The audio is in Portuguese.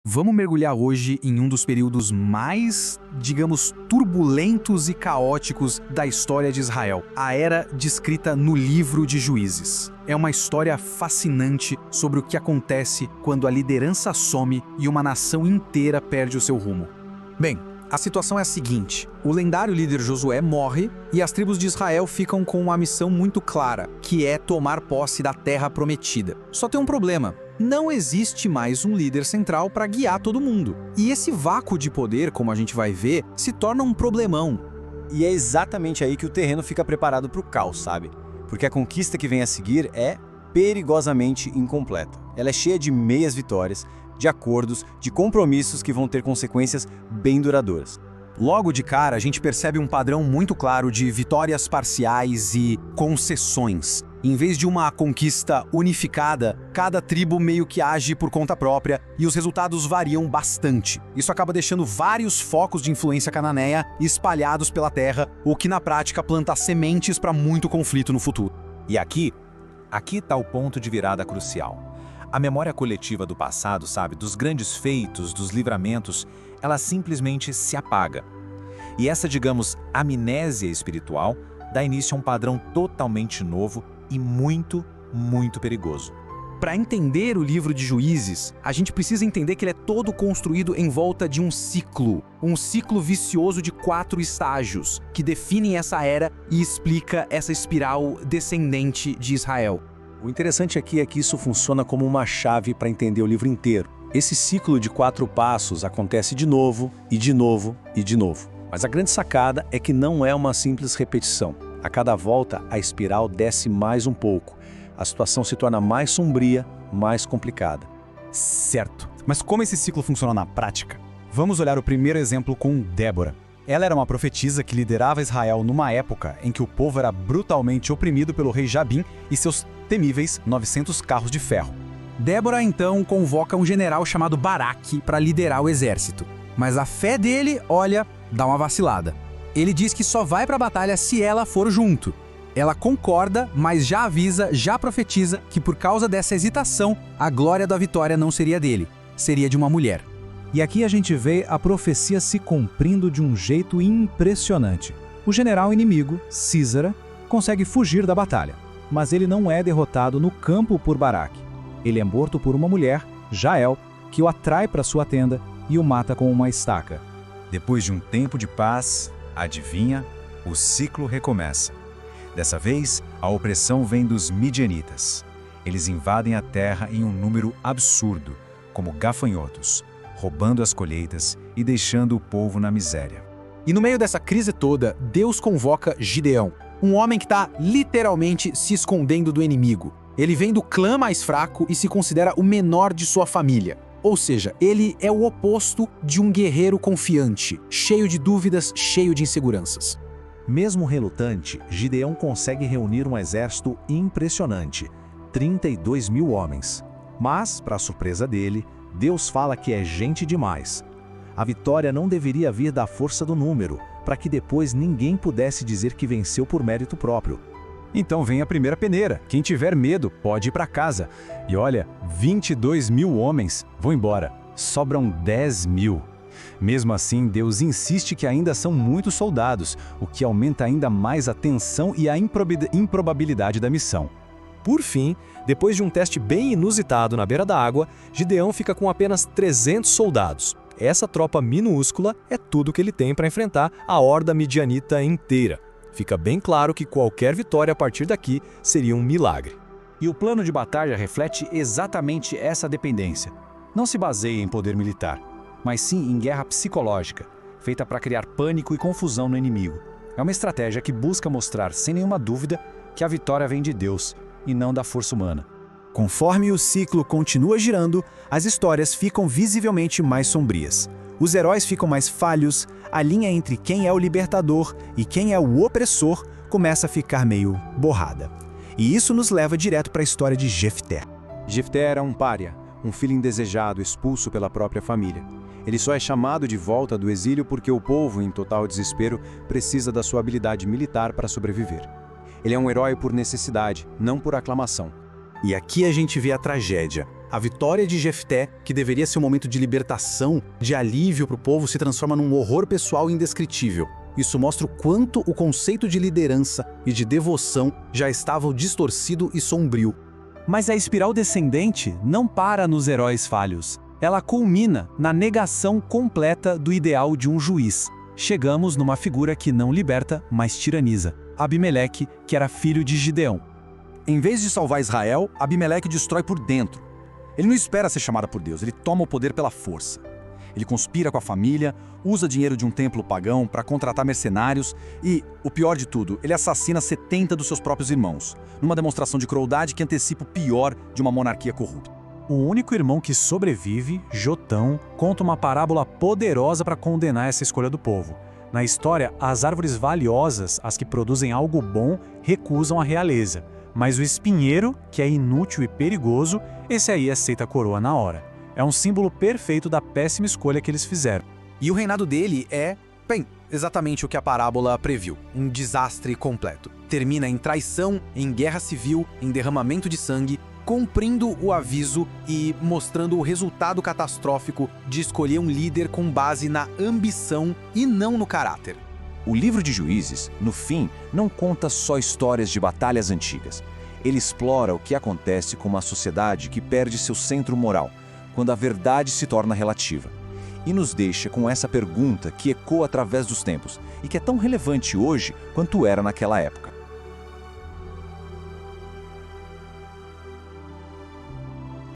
Vamos mergulhar hoje em um dos períodos mais, digamos, turbulentos e caóticos da história de Israel, a era descrita no livro de Juízes. É uma história fascinante sobre o que acontece quando a liderança some e uma nação inteira perde o seu rumo. Bem, a situação é a seguinte: o lendário líder Josué morre e as tribos de Israel ficam com uma missão muito clara, que é tomar posse da terra prometida. Só tem um problema: não existe mais um líder central para guiar todo mundo. E esse vácuo de poder, como a gente vai ver, se torna um problemão. E é exatamente aí que o terreno fica preparado para o caos, sabe? Porque a conquista que vem a seguir é perigosamente incompleta. Ela é cheia de meias vitórias, de acordos, de compromissos que vão ter consequências bem duradouras. Logo de cara, a gente percebe um padrão muito claro de vitórias parciais e concessões. Em vez de uma conquista unificada, cada tribo meio que age por conta própria e os resultados variam bastante. Isso acaba deixando vários focos de influência cananeia espalhados pela terra, o que na prática planta sementes para muito conflito no futuro. E aqui está o ponto de virada crucial. A memória coletiva do passado, sabe, dos grandes feitos, dos livramentos, ela simplesmente se apaga. E essa, digamos, amnésia espiritual dá início a um padrão totalmente novo e muito, muito perigoso. Para entender o livro de Juízes, a gente precisa entender que ele é todo construído em volta de um ciclo vicioso de 4 estágios, que definem essa era e explica essa espiral descendente de Israel. O interessante aqui é que isso funciona como uma chave para entender o livro inteiro. Esse ciclo de 4 passos acontece de novo, e de novo, e de novo. Mas a grande sacada é que não é uma simples repetição. A cada volta, a espiral desce mais um pouco. A situação se torna mais sombria, mais complicada. Certo. Mas como esse ciclo funciona na prática? Vamos olhar o primeiro exemplo com Débora. Ela era uma profetisa que liderava Israel numa época em que o povo era brutalmente oprimido pelo rei Jabim e seus temíveis 900 carros de ferro. Débora, então, convoca um general chamado Baraque para liderar o exército. Mas a fé dele, dá uma vacilada. Ele diz que só vai para a batalha se ela for junto. Ela concorda, mas já avisa, já profetiza que por causa dessa hesitação, a glória da vitória não seria dele, seria de uma mulher. E aqui a gente vê a profecia se cumprindo de um jeito impressionante. O general inimigo, Sísara, consegue fugir da batalha, mas ele não é derrotado no campo por Baraque. Ele é morto por uma mulher, Jael, que o atrai para sua tenda e o mata com uma estaca. Depois de um tempo de paz, adivinha, o ciclo recomeça. Dessa vez, a opressão vem dos midianitas. Eles invadem a terra em um número absurdo, como gafanhotos, roubando as colheitas e deixando o povo na miséria. E no meio dessa crise toda, Deus convoca Gideão, um homem que está literalmente se escondendo do inimigo. Ele vem do clã mais fraco e se considera o menor de sua família. Ou seja, ele é o oposto de um guerreiro confiante, cheio de dúvidas, cheio de inseguranças. Mesmo relutante, Gideão consegue reunir um exército impressionante, 32 mil homens. Mas, para surpresa dele, Deus fala que é gente demais. A vitória não deveria vir da força do número, para que depois ninguém pudesse dizer que venceu por mérito próprio. Então vem a primeira peneira. Quem tiver medo pode ir para casa. E olha, 22 mil homens vão embora. Sobram 10 mil. Mesmo assim, Deus insiste que ainda são muitos soldados, o que aumenta ainda mais a tensão e a improbabilidade da missão. Por fim, depois de um teste bem inusitado na beira da água, Gideão fica com apenas 300 soldados. Essa tropa minúscula é tudo que ele tem para enfrentar a horda midianita inteira. Fica bem claro que qualquer vitória a partir daqui seria um milagre. E o plano de batalha reflete exatamente essa dependência. Não se baseia em poder militar, mas sim em guerra psicológica, feita para criar pânico e confusão no inimigo. É uma estratégia que busca mostrar, sem nenhuma dúvida, que a vitória vem de Deus e não da força humana. Conforme o ciclo continua girando, as histórias ficam visivelmente mais sombrias. Os heróis ficam mais falhos, a linha entre quem é o libertador e quem é o opressor começa a ficar meio borrada. E isso nos leva direto para a história de Jefté. Jefté era um pária, um filho indesejado expulso pela própria família. Ele só é chamado de volta do exílio porque o povo, em total desespero, precisa da sua habilidade militar para sobreviver. Ele é um herói por necessidade, não por aclamação. E aqui a gente vê a tragédia. A vitória de Jefté, que deveria ser um momento de libertação, de alívio para o povo, se transforma num horror pessoal indescritível. Isso mostra o quanto o conceito de liderança e de devoção já estava distorcido e sombrio. Mas a espiral descendente não para nos heróis falhos. Ela culmina na negação completa do ideal de um juiz. Chegamos numa figura que não liberta, mas tiraniza. Abimeleque, que era filho de Gideão. Em vez de salvar Israel, Abimeleque destrói por dentro. Ele não espera ser chamado por Deus, ele toma o poder pela força. Ele conspira com a família, usa dinheiro de um templo pagão para contratar mercenários e, o pior de tudo, ele assassina 70 dos seus próprios irmãos, numa demonstração de crueldade que antecipa o pior de uma monarquia corrupta. O único irmão que sobrevive, Jotão, conta uma parábola poderosa para condenar essa escolha do povo. Na história, as árvores valiosas, as que produzem algo bom, recusam a realeza. Mas o espinheiro, que é inútil e perigoso, esse aí aceita a coroa na hora. É um símbolo perfeito da péssima escolha que eles fizeram. E o reinado dele é, bem, exatamente o que a parábola previu. Um desastre completo. Termina em traição, em guerra civil, em derramamento de sangue, cumprindo o aviso e mostrando o resultado catastrófico de escolher um líder com base na ambição e não no caráter. O livro de Juízes, no fim, não conta só histórias de batalhas antigas. Ele explora o que acontece com uma sociedade que perde seu centro moral, quando a verdade se torna relativa. E nos deixa com essa pergunta que ecoa através dos tempos e que é tão relevante hoje quanto era naquela época.